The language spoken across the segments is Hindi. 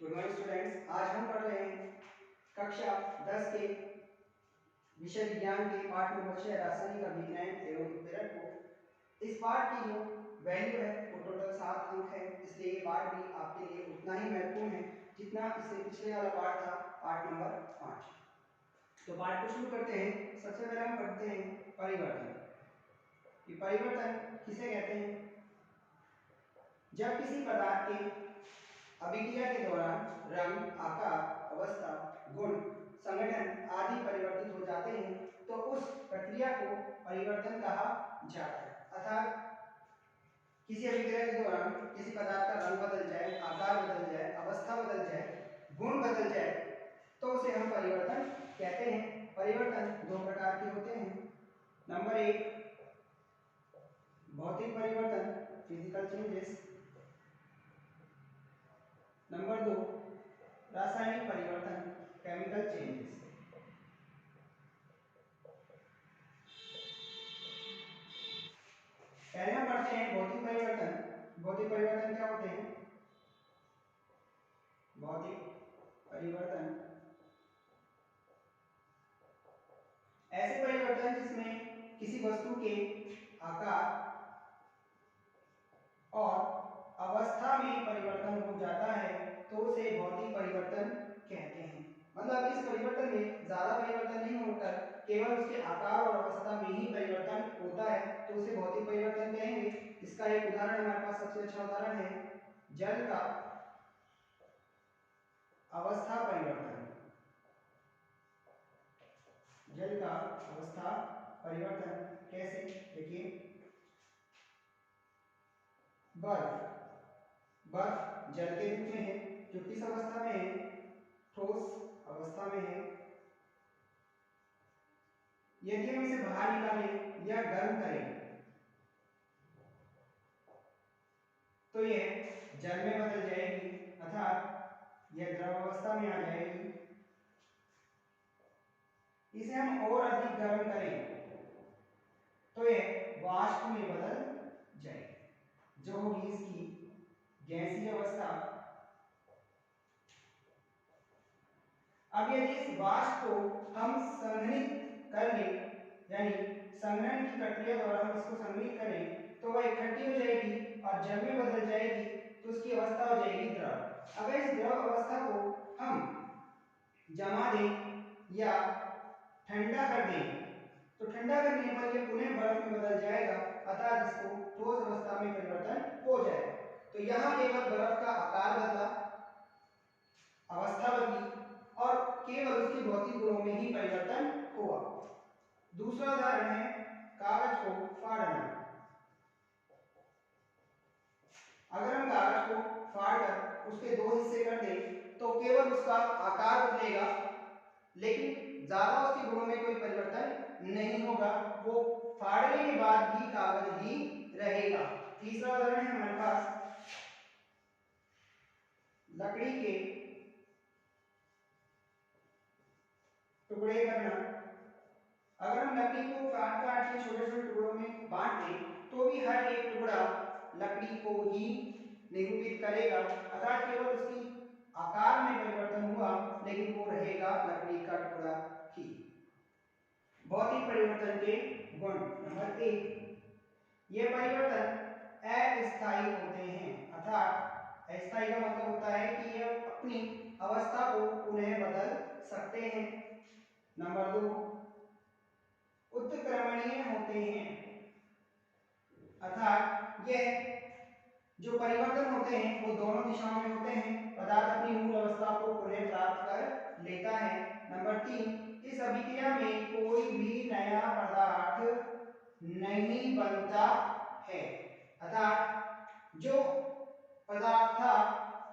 Good morning students. आज हम पढ़ रहे हैं कक्षा 10 के विषय विज्ञान के पाठ नंबर 6 रासायनिक अभिक्रियाएं एवं उत्प्रेरक को। इस पाठ की जो वैल्यू है वो टोटल 7 अंक है, इसलिए ये पाठ भी आपके लिए उतना ही महत्वपूर्ण है जितना इससे पिछले वाला पाठ था, पाठ नंबर 5। तो पाठ को शुरू करते हैं। सबसे पहले हम पढ़ते हैं परिवर्तन। कि परिवर्तन किसे कहते हैं? जब किसी पदार्थ के अभिक्रिया के दौरान रंग, आकार, अवस्था, गुण, संगठन आदि परिवर्तित हो जाते हैं तो उस प्रक्रिया को परिवर्तन कहा जाता है। अर्थात किसी अभिक्रिया के दौरान किसी पदार्थ का रंग बदल जाए, आकार बदल जाए, अवस्था बदल जाए, गुण बदल जाए तो उसे हम परिवर्तन कहते हैं। परिवर्तन दो प्रकार के होते हैं। नंबर 1 भौतिक परिवर्तन, फिजिकल चेंजेस। नंबर 2 रासायनिक परिवर्तन, केमिकल चेंजेस। पहले हम पढ़ते हैं भौतिक परिवर्तन। भौतिक परिवर्तन क्या होते हैं? भौतिक परिवर्तन ऐसे परिवर्तन जिसमें किसी वस्तु के आकार और अवस्था में परिवर्तन हो जाता है तो उसे भौतिक परिवर्तन कहते हैं। मतलब इस परिवर्तन में ज्यादा परिवर्तन नहीं होकर केवल उसके आकार और अवस्था में ही परिवर्तन होता है तो उसे भौतिक परिवर्तन कहेंगे। इसका एक उदाहरण हमारे पास सबसे अच्छा उदाहरण है जल का अवस्था परिवर्तन। जल का अवस्था परिवर्तन कैसे? देखिए, बर्फ जल के रूप में है जो किस अवस्था में है? ठोस अवस्था में है। यदि हम इसे बाहर निकालें या गर्म करें तो यह जल में बदल जाएगी, अर्थात यह द्रव अवस्था में आ जाएगी। इसे हम और अधिक गर्म करें तो यह वाष्प में बदल जाएगी, जो होगी इसकी गैसीय अवस्था। अब यदि इस वाष्प को हम संघनित कर लें, यानी संघनन की प्रक्रिया द्वारा हम इसको संघनित करें तो वह इकट्ठी हो जाएगी और जल में बदल जाएगी, तो उसकी अवस्था हो जाएगी द्रव। अगर इस द्रव अवस्था को हम जमा दें या ठंडा कर दें तो ठंडा करने पर यह पुनः बर्फ में बदल जाएगा, अर्थात इसको ठोस अवस्था में परिवर्तन हो जाएगा। तो यहाँ केवल बर्फ का आकार बदला, अवस्था बदली और केवल उसके भौतिक गुणों में ही परिवर्तन हुआ। दूसरा उदाहरण है कागज को फाड़ना। अगर हम कागज को फाड़कर उसके दो हिस्से कर दें तो केवल उसका आकार बदलेगा, लेकिन ज्यादा उसके गुणों में कोई परिवर्तन नहीं होगा। वो फाड़ने के बाद भी कागज ही रहेगा। तीसरा उदाहरण है हमारे पास लकड़ी के टुकड़े करना। अगर हम लकड़ी को काट काट के छोटे छोटे टुकड़ों में बांट दें तो भी हर एक टुकड़ा लकड़ी को ही निरूपित करेगा, अर्थात केवल उसकी आकार में परिवर्तन हुआ लेकिन वो रहेगा लकड़ी का टुकड़ा ही। भौतिक परिवर्तन के गुण। नंबर 1 ये परिवर्तन अस्थायी होते हैं, अर्थात अस्थायी का मतलब होता है कि ये अपनी अवस्था को पुनः बदल सकते हैं। नंबर 2 उत्क्रमणीय होते हैं, अर्थात यह जो परिवर्तन होते हैं वो दोनों दिशाओं में होते हैं। पदार्थ अपनी मूल अवस्था को पुनः प्राप्त कर लेता है। नंबर 3 इस अभिक्रिया में कोई भी नया पदार्थ नहीं बनता है, अर्थात जो पदार्थ था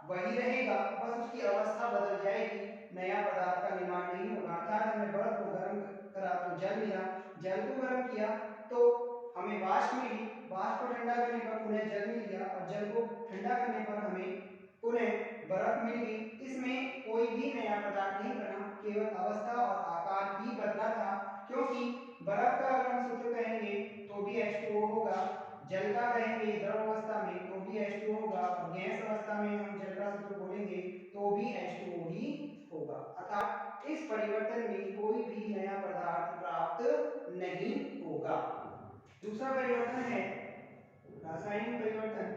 वही रहेगा, बस उसकी अवस्था बदल जाएगी, नया पदार्थ का निर्माण नहीं होगा। अर्थात हमने बर्फ को गर्म करा तो जल मिला, जल को गर्म किया तो हमें वाष्प मिली, वाष्प को ठंडा करने पर पुनः जल मिल गया और जल को ठंडा करने पर हमें पुनः बर्फ मिल गई। इसमें कोई भी नया पदार्थ नहीं बना, केवल अवस्था और आकार ही बदला था। क्योंकि बर्फ का अगर हम सूत्र कहेंगे तो भी H2O होगा, जल का कहेंगे द्रव अवस्था में तो भी H2O होगा, और गैस अवस्था में हम जल का सूत्र बोलेंगे तो तो भी H2O ही होगा, अर्थात इस परिवर्तन में कोई भी नया पदार्थ प्राप्त नहीं होगा। दूसरा परिवर्तन है रासायनिक परिवर्तन।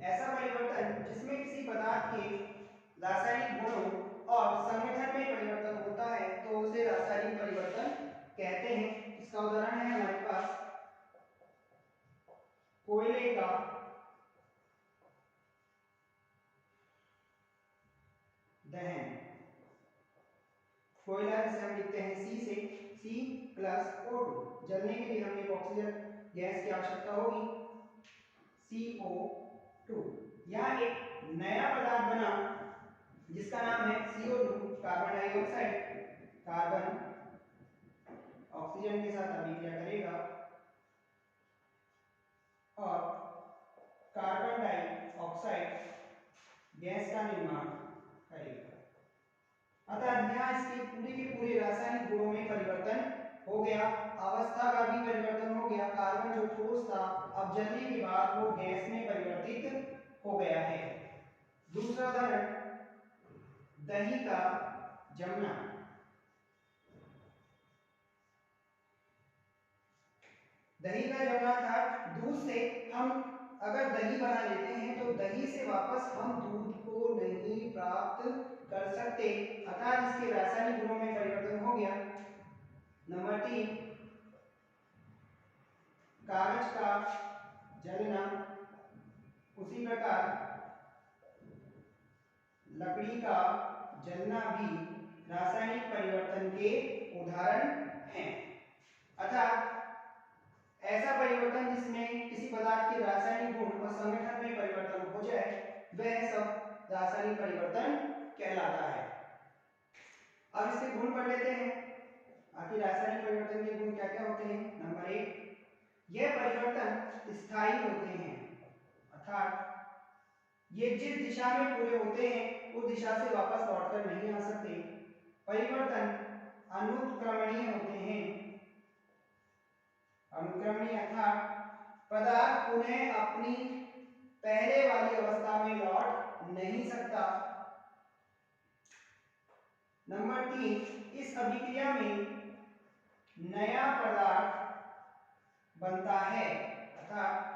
ऐसा परिवर्तन जिसमें किसी पदार्थ के रासायनिक गुणों और संगठन में परिवर्तन होता है तो उसे रासायनिक परिवर्तन कहते हैं। इसका उदाहरण है हमारे पास कोयले का दहन। कोयला जिसे हम लिखते हैं सी से, C+O2। जलने के लिए हमें एक ऑक्सीजन गैस की आवश्यकता होगी, CO2। यहाँ एक नया पदार्थ बना जिसका नाम है CO2, carbon dioxide. Carbon oxygen के साथ अभिक्रिया करेगा और कार्बन डाइऑक्साइड गैस का निर्माण करेगा। अतः यहाँ इसके पूरे के पूरे रासायनिक गुणों में परिवर्तन हो गया, अवस्था का भी परिवर्तन हो गया। कार्बन जो ठोस था अब जलने के बाद वो गैस में परिवर्तित हो गया है। दूसरा उदाहरण दही का जमना। दही का जमना था दूध से हम अगर दही बना लेते हैं तो दही से वापस हम दूध को नहीं प्राप्त कर सकते, अर्थात इसके रासायनिक गुणों में परिवर्तन हो गया। नंबर 3 कागज का जलना। उसी प्रकार लकड़ी का जलना भी रासायनिक परिवर्तन के उदाहरण हैं। अर्थात ऐसा परिवर्तन जिसमें किसी पदार्थ के रासायनिक गुण और संगठन में परिवर्तन हो जाए वह सब रासायनिक परिवर्तन कहलाता है। अब इसके गुण पढ़ लेते हैं। आखिर रासायनिक परिवर्तन के गुण क्या क्या होते हैं। नंबर 1 यह परिवर्तन स्थायी होते हैं, अर्थात ये जिस दिशा में पूरे होते हैं उस दिशा से वापस लौटकर नहीं आ सकते। परिवर्तन अनुत्क्रमणीय होते हैं। अनुक्रमणीय अर्थात पदार्थ पुनः अपनी पहले वाली अवस्था में लौट नहीं सकता। नंबर 3 इस अभिक्रिया में नया पदार्थ बनता है, अर्थात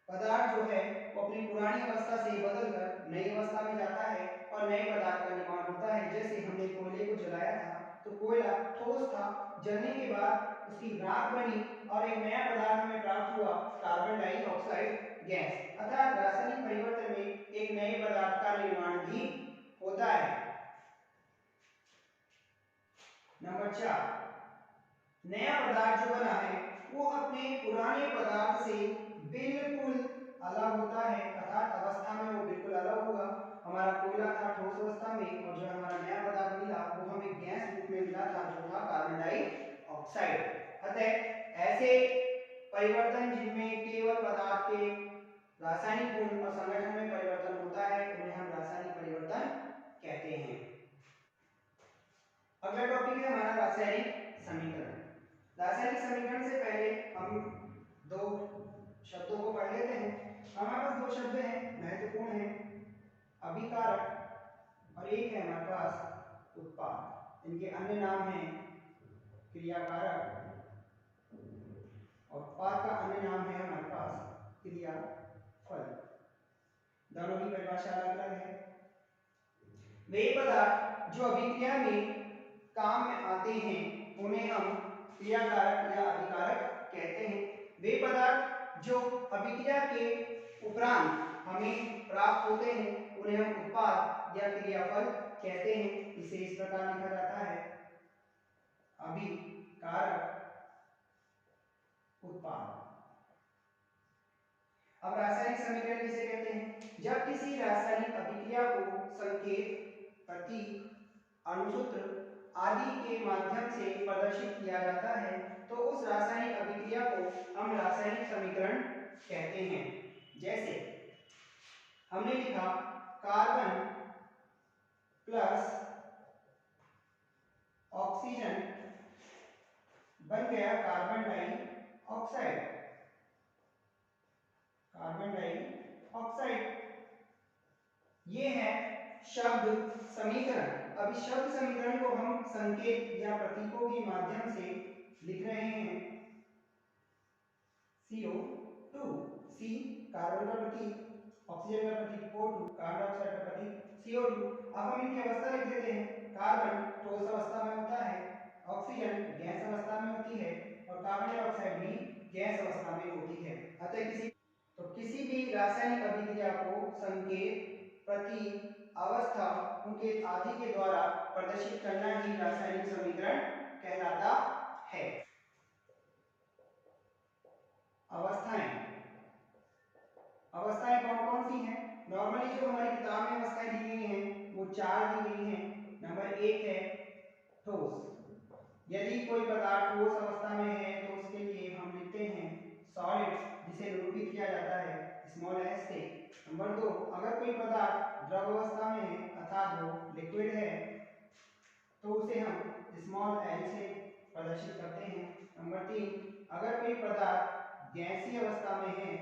पदार्थ जो है वो अपनी पुरानी अवस्था से बदलकर नई अवस्था में जाता है और नए पदार्थ का निर्माण होता है। जैसे हमने कोयले को जलाया था तो कोयला ठोस था, जलने के बाद उसकी राख बनी और एक नया पदार्थ हमें प्राप्त हुआ, कार्बन डाइऑक्साइड गैस। अर्थात रासायनिक परिवर्तन में एक नए पदार्थ का निर्माण भी होता है। नंबर 4 नया पदार्थ जो बना है वो अपने पुराने पदार्थ से बिल्कुल अलग होता है, अर्थात अवस्था में वो बिल्कुल अलग होगा। हमारा कोयला था ठोस अवस्था में और जो हमारा नया पदार्थ मिला वो हमें गैस रूप में मिला था जो था कार्बन डाइऑक्साइड। अतः ऐसे परिवर्तन जिनमें केवल पदार्थ के रासायनिक गुण और संगठन में परिवर्तन होता है उन्हें हम रासायनिक परिवर्तन कहते हैं। अगला टॉपिक है हमारा रासायनिक समीकरण। रासायनिक समीकरण से पहले हम दो शब्दों को पढ़ लेते हैं। हमारे पास दो शब्द हैं, महत्वपूर्ण हैं, अभिकारक और एक है हमारे पास उत्पाद। इनके अन्य नाम हैं क्रियाकारक और उत्पाद का अन्य नाम है हमारे पास क्रियाफल। दोनों की परिभाषा अलग अलग है। वे पदार्थ जो अभिक्रिया में काम में आते हैं उन्हें हम क्रियाकारक या अभिकारक कहते हैं। वे पदार्थ जो अभिक्रिया के उपरांत हमें प्राप्त होते हैं उन्हें हम उत्पाद या क्रियाफल कहते हैं। इसे इस प्रकार लिखा जाता है अभिकारक उत्पाद। अब रासायनिक समीकरण किसे कहते हैं। जब किसी रासायनिक अभिक्रिया को संकेत, प्रतीक, अणुसूत्र आदि के माध्यम से प्रदर्शित किया जाता है तो उस रासायनिक अभिक्रिया को हम रासायनिक समीकरण कहते हैं। जैसे हमने लिखा कार्बन प्लस ऑक्सीजन बन गया carbon dioxide. Oxide, carbon dioxide. ये है शब्द समीकरण। अब इस शब्द समीकरण को हम संकेत या प्रतीकों के माध्यम से लिख रहे हैं। CO2, C कार्बन का प्रतीक, ऑक्सीजन का प्रतीक O2, कार्बन डाइऑक्साइड का प्रतीक CO2। अब हम इनकी अवस्था लिख देते हैं। कार्बन ठोस अवस्था में होता है, ऑक्सीजन गैस अवस्था में होती है और कार्बन डाइऑक्साइड भी गैस अवस्था में होती है। अतः किसी भी रासायनिक अभिक्रिया को संकेत, प्रतीक, अवस्था, उनके आदि के द्वारा प्रदर्शित करना ही रासायनिक समीकरण कहलाता है। अवस्थाएं कौन कौन सी हैं? नॉर्मली जो हमारी किताब में अवस्थाएं दी गई हैं वो 4 दी गई हैं। नंबर 1 है ठोस। यदि कोई पदार्थ ठोस अवस्था में है तो उसके लिए हम लिखते हैं सॉलिड्स, जिसे निरूपित किया जाता है स्मॉल s से। नंबर 2, अगर कोई पदार्थ द्रव अवस्था में है अर्थात वो लिक्विड है तो उसे हम स्मॉल l से प्रदर्शित करते हैं। नंबर 3, अगर कोई पदार्थ गैसीय अवस्था में है,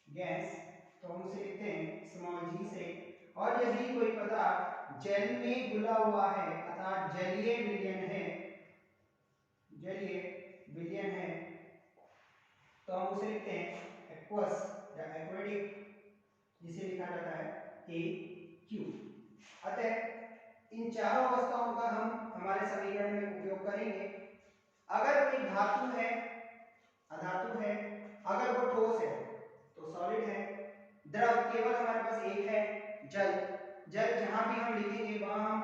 गैस, तो हम उसे लिखते हैं स्मॉल g से। और यदि कोई पदार्थ जल में घुला हुआ है अर्थात जलीय विलयन है, तो हम उसे लिखते हैं एक्वस या एक्वेटिक, जिसे लिखा जाता है AQ। अतः इन चारों अवस्थाओं का हम हमारे समीकरण में उपयोग करेंगे। अगर कोई धातु है, अधातु है, अगर वो ठोस है तो सॉलिड है। द्रव केवल हमारे पास एक है, जल जहां भी हम लिखेंगे वहां हम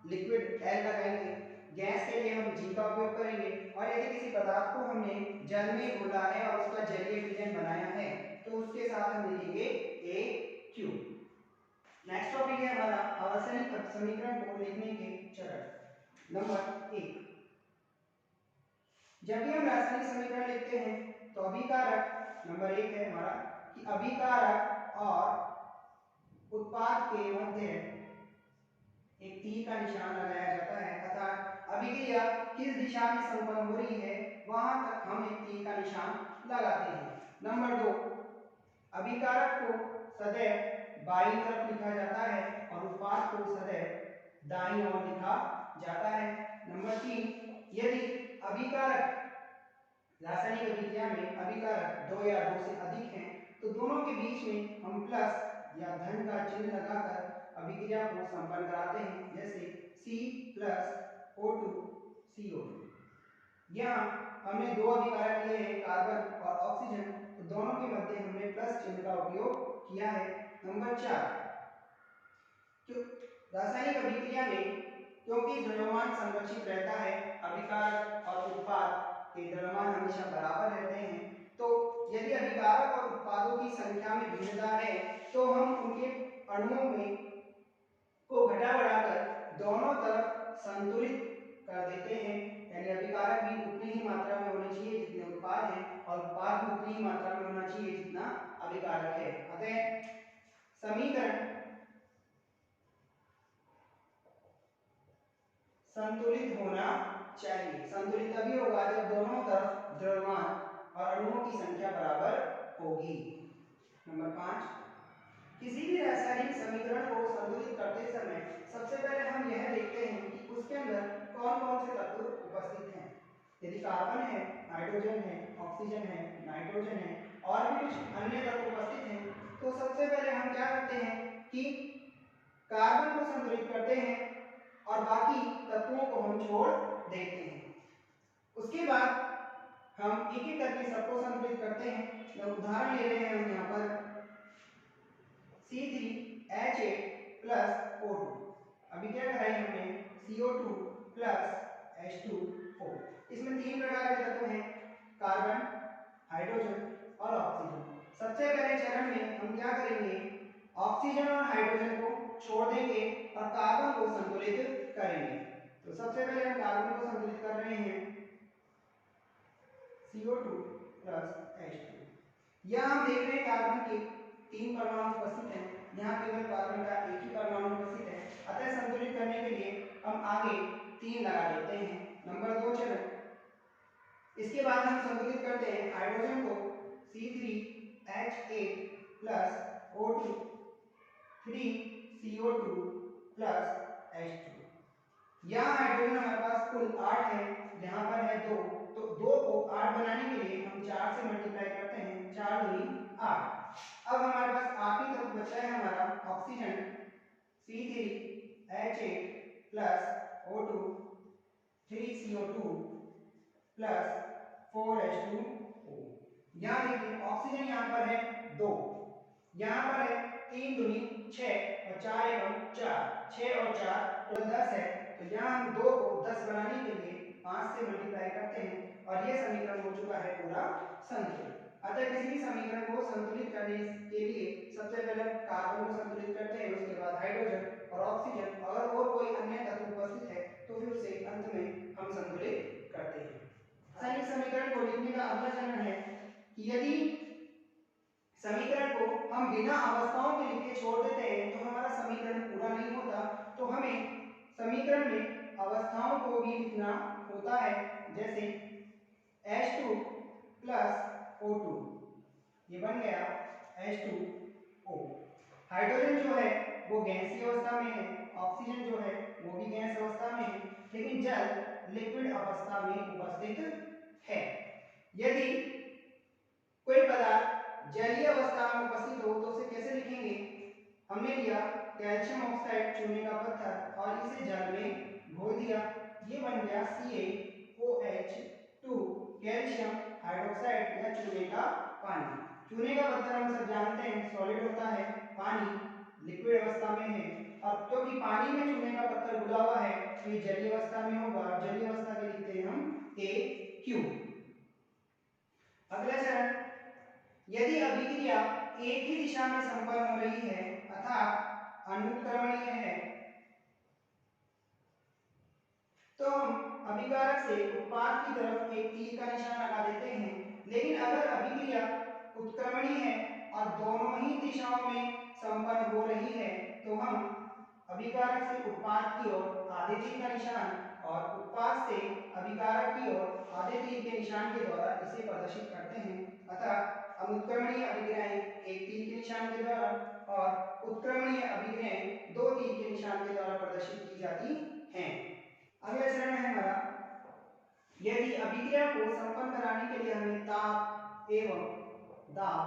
लिक्विड L लगाएंगे। गैस के लिए हम G का उपयोग करेंगे। और यदि किसी पदार्थ को हमने जल में घोला है और उसका जलीय विलयन बनाया है तो उसके साथ हम लिखेंगे AQ। नेक्स्ट टॉपिक है हमारा रासायनिक समीकरण को लिखने के चरण। नंबर 1, जब भी हम रासायनिक समीकरण लिखते हैं तो अभिकारक, नंबर 1 है हमारा कि अभिकारक और उत्पाद के मध्य एक तीर का निशान लगाया जाता है अर्थात अभिक्रिया किस दिशा में संपन्न हो रही है वहां तक हम एक तीर का निशान लगाते हैं। नंबर 2, अभिकारक को सदैव बाईं तरफ लिखा जाता है और उत्पाद को सदैव दाईं ओर लिखा जाता है। नंबर 3, यदि अभिकारक रासायनिक अभिक्रिया में अभिकारक 2 या 2 से अधिक हैं तो दोनों के बीच में हम प्लस या धन का चिन्ह लगाकर अभिक्रिया को संपन्न कराते हैं, जैसे C+O2CO2। यहाँ हमने 2 अभिकारक लिए हैं, कार्बन और ऑक्सीजन, तो दोनों के मध्य हमने प्लस चिन्ह का उपयोग किया है। नंबर 4, रासायनिक अभिक्रिया में क्योंकि द्रव्यमान संरक्षित रहता है, अभिकारक और उत्पाद के द्रव्यमान हमेशा बराबर रहते हैं, तो यदि अभिकारक और उत्पादों की संख्या में भिन्नता है तो हम उनके अणुओं में को घटा बढ़ाकर दोनों तरफ संतुलित कर देते हैं। यानी अभिकारक भी उतनी ही मात्रा में होने चाहिए जितने उत्पाद हैं और उत्पाद भी उतनी ही मात्रा में होना चाहिए जितना अभिकारक है। अतः समीकरण संतुलित होना चाहिए। संतुलित तभी होगा जब दोनों तरफ द्रव्यमान और अणुओं की संख्या बराबर होगी। नंबर 5, किसी भी रासायनिक समीकरण को संतुलित करते समय सबसे पहले हम यह देखते हैं कि उसके अंदर कौन कौन से तत्व उपस्थित हैं। यदि कार्बन है, हाइड्रोजन है, ऑक्सीजन है, नाइट्रोजन है और भी कुछ अन्य तत्व उपस्थित हैं तो सबसे पहले हम क्या करते हैं कि कार्बन को संतुलित करते हैं और बाकी तत्वों को हम छोड़ देते हैं। उसके बाद हम एक एक करके सबको संतुलित करते हैं। उदाहरण ले रहे हैं हम यहाँ पर C3H8+O2। अभी क्या कराई हमने CO2+H2O। इसमें 3 प्रकार के तत्व हैं, कार्बन, हाइड्रोजन और ऑक्सीजन। सबसे पहले चरण में हम क्या करेंगे, ऑक्सीजन और हाइड्रोजन को छोड़ देंगे और कार्बन को संतुलित करेंगे। तो सबसे पहले हम कार्बन को संतुलित कर रहे हैं CO2+H2। यहाँ हम देख रहे हैं कार्बन के 3 परमाणु उपस्थित हैं, यहाँ केवल कार्बन का एक ही परमाणु उपस्थित है। अतः संतुलित करने के लिए हम आगे 3 लगा देते हैं। नंबर 2 चरण, इसके बाद हम संतुलित करते हैं हाइड्रोजन को C3H8 plus O2 3CO2 plus H2। यहाँ हाइड्रोजन हमारे पास कुल 8 है, यहाँ पर है 2, तो 2 को 8 बनाने के लिए हम 4 से मल्टीप्लाई करते हैं, 4 दूनी 8। अब हमारे पास आखिरी तत्व बचा है हमारा oxygen C3H8 plus O2 3CO2 plus 4H2O। यहाँ देखिए ऑक्सीजन यहाँ पर है 2, यहाँ पर है 3 दूनी 6 और 4 एकम 4, 6 और 4 तो 10 है। तो यहाँ हम 2 को 10 बनाने के लिए 5 से मल्टीप्लाई करते हैं और यह समीकरण हो चुका है पूरा संतुलित। अतः किसी भी समीकरण को संतुलित करने के लिए सबसे पहले कार्बन को संतुलित करते हैं, उसके बाद हाइड्रोजन और ऑक्सीजन, अगर और कोई अन्य तत्व उपस्थित है तो फिर उसे अंत में हम संतुलित करते हैं। रासायनिक समीकरण को लिखने का अगला चरण है कि यदि समीकरण को हम बिना अवस्थाओं के लिखे छोड़ देते हैं तो हमारा समीकरण पूरा नहीं होता, तो हमें समीकरण में अवस्थाओं को भी लिखना होता है। जैसे H2 प्लस O2, ये बन गया H2O। हाइड्रोजन जो है वो गैसीय अवस्था में है, ऑक्सीजन जो है वो भी गैस अवस्था में है, लेकिन जल लिक्विड अवस्था में उपस्थित है। यदि कोई पदार्थ जलीय अवस्था में उपस्थित हो तो उसे कैसे लिखेंगे? हमने लिया कैल्शियम ऑक्साइड चूने का पत्थर और इसे जल में घोल दिया, ये बन गया CaOH2 कैल्शियम हाइड्रोक्साइड या चूने का पानी। चूने का पत्थर हम सब जानते हैं सॉलिड होता है, पानी लिक्विड अवस्था में है, और क्योंकि पानी में चूने का पत्थर घुला हुआ है तो ये जलीय अवस्था में होगा, जलीय अवस्था के लिखते हैं हम AQ। अगला चरण, यदि अभिक्रिया एक ही दिशा में संपन्न हो रही है अर्थात अनुत्क्रमणीय है तो हम अभिकारक से उत्पाद की तरफ एक तीर का निशान लगा देते हैं। लेकिन अगर अभिक्रिया उत्क्रमणीय है और दोनों ही दिशाओं में संपन्न हो रही है तो हम अभिकारक से उत्पाद की ओर आधे तीर का निशान और उत्पाद से अभिकारक की ओर आधे तीर के निशान के द्वारा इसे प्रदर्शित करते हैं। अतः अनुत्क्रमणीय अभिक्रियाएं एक तीर के निशान के द्वारा और उत्क्रमणीय अभिक्रियाएं दो तीर के निशान के द्वारा प्रदर्शित की जाती हैं। अगला चरण है हमारा, यदि अभिक्रिया को संपन्न कराने के लिए हमें ताप एवं दाब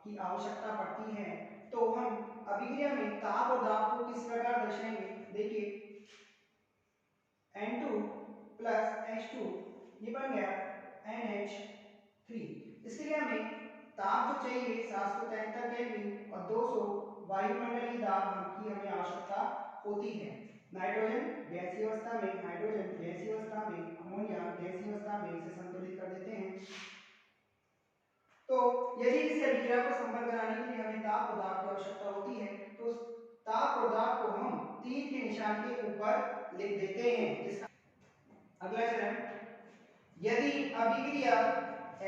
की आवश्यकता पड़ती है तो हम अभिक्रिया में ताप और दाब को किस प्रकार दर्शाएंगे? देखिए N2 प्लस H2 ये बन गया NH3। इसके लिए हमें ताप जो चाहिए 773 केल्विन और 200 वायुमंडलीय दाब की हमें आवश्यकता होती है। नाइट्रोजन गैसीय अवस्था में, हाइड्रोजन गैसीय अवस्था में, अमोनिया गैसीय अवस्था में इसे संतुलित कर देते हैं। तो यदि किसी अभिक्रिया को संपन्न कराने के लिए हमें ताप और दाब की आवश्यकता होती है तो उस ताप और दाब को हम तीर के निशान के ऊपर लिख देते हैं। अगला चरण, यदि अभिक्रिया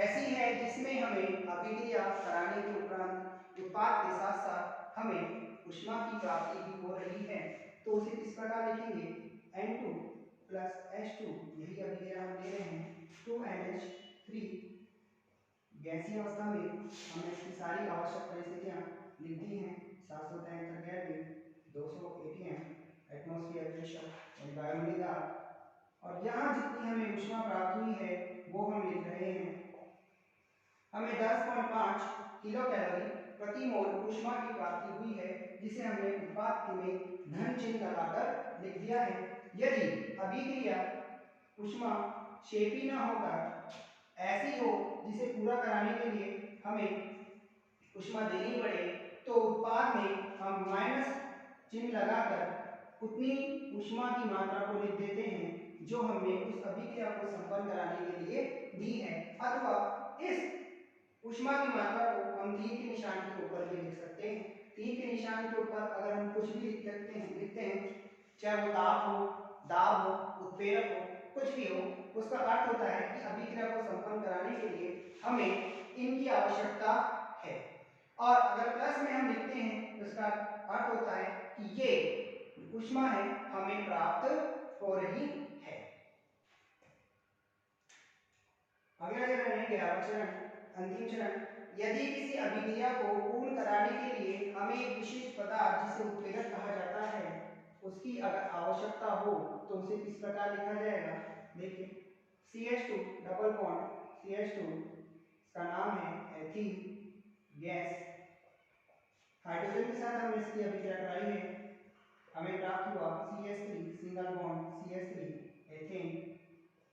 ऐसी है जिसमें हमें अभिक्रिया कराने के उपरांत उत्पाद के साथ साथ हमें ऊष्मा की प्राप्ति भी हो रही है तो उसे किस प्रकार लिखेंगे? N2 प्लस H2, यही अभिक्रिया हम ले रहे हैं, 2NH3 गैसीय अवस्था में हमने इसकी सारी आवश्यक परिस्थितियां लिख दी हैं। 773 केल्विन, 200 atm एटमॉस्फेयर प्रेशर और वायुमंडलीय दाब, और यहाँ जितनी हमें ऊष्मा प्राप्त हुई है वो हम लिख रहे हैं। हमें 10.5 किलो कैलोरी प्रति मोल ऊष्मा की प्राप्ति हुई है जिसे हमने उत्पाद में धन चिन्ह लगाकर लिख दिया है। यदि अभिक्रिया ऊष्मा शेपी न होकर ऐसी हो जिसे पूरा कराने के लिए हमें ऊष्मा देनी पड़े तो उत्पाद में हम माइनस चिन्ह लगाकर उतनी ऊष्मा की मात्रा को लिख देते हैं जो हमने उस अभिक्रिया को संपन्न कराने के लिए दी है, अथवा इस ऊष्मा की मात्रा को हम तीर के निशान के ऊपर भी लिख सकते हैं। तीर के निशान के ऊपर अगर हम कुछ भी लिखते हैं चाहे वो ताप हो, दाब हो, उत्प्रेरक हो, कुछ भी हो, उसका अर्थ होता है कि अभिक्रिया को संपन्न कराने के लिए हमें इनकी आवश्यकता है। और अगर प्लस में हम लिखते हैं तो इसका अर्थ होता है कि ये ऊष्मा है हमें प्राप्त हो रही है। अगला चरण है 11वां चरण, अंतिम चरण। यदि किसी अभिक्रिया को पूर्ण कराने के लिए हमें एक विशिष्ट पदार्थ जिसे उत्प्रेरक कहा जाता है उसकी अगर आवश्यकता हो तो उसे किस प्रकार लिखा जाएगा। देखिए CH2 डबल बॉन्ड CH2, इसका नाम है एथिल गैस। हाइड्रोजन के साथ हमने इसकी अभिक्रिया कराई है, हमें प्राप्त हुआ CH3 single bond CH3 ethane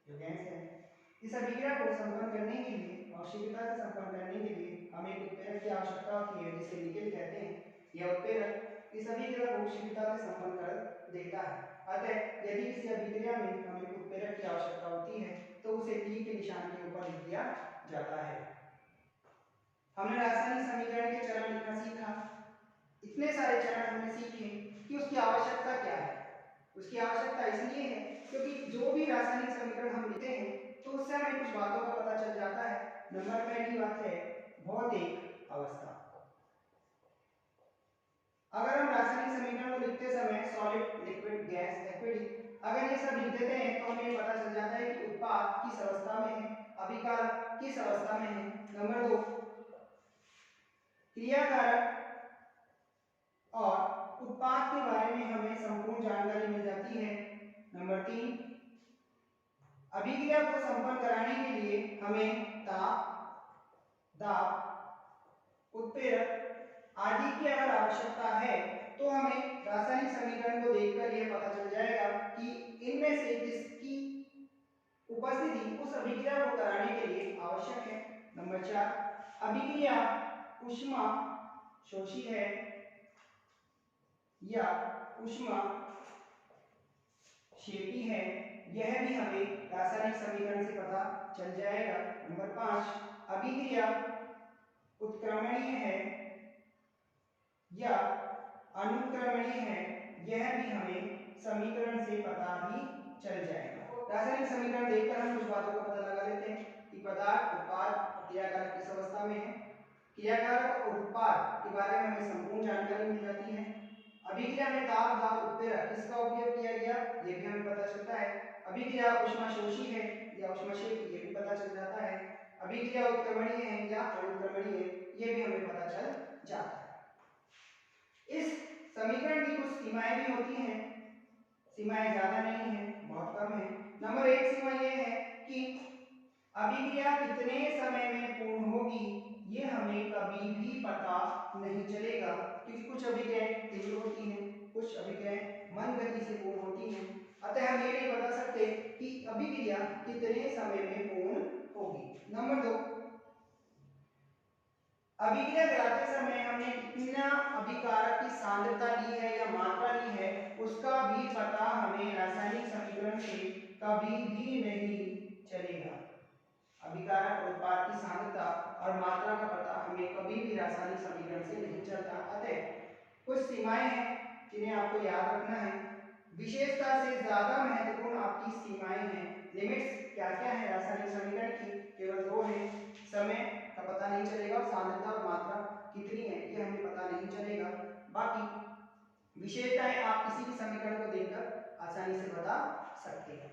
जो गैस है। इस अभिक्रिया को संपन्न करने के लिए और शीघ्रता से संपन्न करने के लिए हमें एक उत्प्रेरक की आवश्यकता होती है जिसे निकेल कहते हैं। यह उत्प्रेरक इस अभिक्रिया को शीघ्रता से संपन्न कर देता है। अतः यदि किसी अभिक्रिया में हमें उत्प्रेरक की आवश्यकता होती है तो उसे T के निशान के ऊपर लिख दिया जाता है। हमने रासायनिक समीकरण के चरण लिखना सीखा। इतने सारे चरण हमने सीखे कि उसकी आवश्यकता क्या है। उसकी आवश्यकता इसलिए है क्योंकि जो भी रासायनिक समीकरण हम लिखते हैं तो उससे हमें कुछ बातों का पता चल जाता है। नंबर पहली बात है भौतिक अवस्था। अगर हम रासायनिक समीकरण को लिखते समय सॉलिड, लिक्विड, गैस, एक्विड अगर ये सब लिख देते हैं तो हमें पता चल जाता है कि उत्पाद किस अवस्था में है, अभिकारक किस अवस्था में है। नंबर 2 क्रियाकारक और उत्पाद के बारे में हमें संपूर्ण जानकारी मिल जाती है। नंबर 3 अभिक्रिया को संपन्न कराने के लिए हमें ताप, दाब, उत्प्रेरक आदि की अगर आवश्यकता है तो हमें रासायनिक समीकरण को देखकर यह पता चल जाएगा कि इनमें से किसकी उपस्थिति उस अभिक्रिया को कराने के लिए आवश्यक है। नंबर 4 अभिक्रिया ऊष्मा शोषी है या ऊष्मा क्षेपी है, यह भी हमें रासायनिक समीकरण से पता चल जाएगा। नंबर 5 अभिक्रिया उत्क्रमणीय है या अनुक्रमणीय है, यह भी हमें समीकरण से पता ही चल जाएगा। रासायनिक समीकरण देखकर हम कुछ बातों का पता लगा लेते हैं कि पदार्थ, उत्पाद और क्रियाकारक किस अवस्था में है। क्रियाकारक और उत्पाद के बारे में हमें संपूर्ण जानकारी मिल जाती है। अभिक्रिया में ताप, दाब, उत्प्रेरक किसका उपयोग किया गया ये भी हमें पता चलता है। अभिक्रिया ऊष्माशोषी है या ऊष्माक्षेपी ये भी पता चल जाता है। अभिक्रिया उत्क्रमणीय है या अनुक्रमणीय ये भी हमें पता चल जाता है। इस समीकरण की कुछ सीमाएं भी होती हैं, सीमाएं ज्यादा नहीं है, बहुत कम है। नंबर 1 सीमा ये है कि अभिक्रिया कितने समय में पूर्ण होगी ये हमें कभी भी पता नहीं चलेगा, क्योंकि कुछ अभिक्रियाएं तीव्र होती हैं, कुछ अभिक्रियाएं मंद गति से पूर्ण होती हैं। अतः हम ये नहीं बता सकते कि अभिक्रिया कितने समय में पूर्ण होगी। नंबर 2 अभिक्रिया कराते समय हमने कितना अभिकारक की सांद्रता ली है या मात्रा ली है उसका भी पता हमें रासायनिक समीकरण से कभी भी नहीं चलेगा। अभिकारक और उत्पाद की सांद्रता और मात्रा का पता हमें कभी भी रासायनिक समीकरण से नहीं चलता। अतः कुछ सीमाएं हैं जिन्हें आपको याद रखना है। विशेषता से ज्यादा महत्वपूर्ण आपकी सीमाएं हैं। लिमिट्स क्या क्या है रासायनिक समीकरण की, केवल 2 है। समय का पता नहीं चलेगा और सांद्रता और मात्रा कितनी है ये हमें पता नहीं चलेगा। बाकी विशेषताएं आप किसी भी समीकरण को देखकर आसानी से बता सकते हैं।